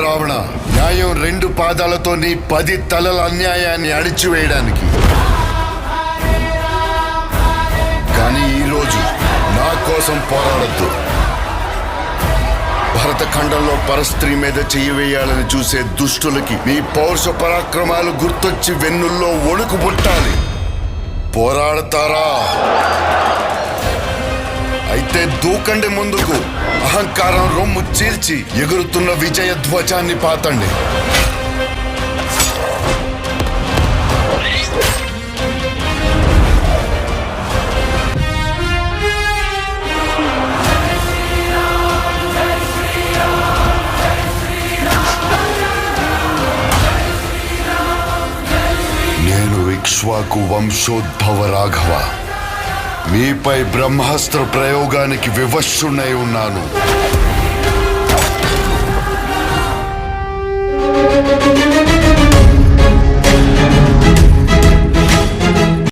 రావణ, న్యాయం 2 పాదాలతో నీ 10 తలల అన్యాయాన్ని అణిచివేయడానికి. కానీ ఈరోజు నా కోసం పోరాడద్దు. భరతఖండంలో పరస్త్రీ మీద చెయ్యి వేయాలని చూసే దుష్టులకి మీ పౌరుష పరాక్రమాలు గుర్తొచ్చి వెన్నుల్లో వణుకు పుట్టాలి. పోరాడతారా? అయితే దూకండి ముందుకు. అహంకారం రొమ్ము చీల్చి ఎగురుతున్న విజయ ధ్వజాన్ని పాతండి. నేను ఇక్ష్వాకు వంశోద్భవ రాఘవ, మీపై బ్రహ్మాస్త్ర ప్రయోగానికి వివశుడై ఉన్నాను.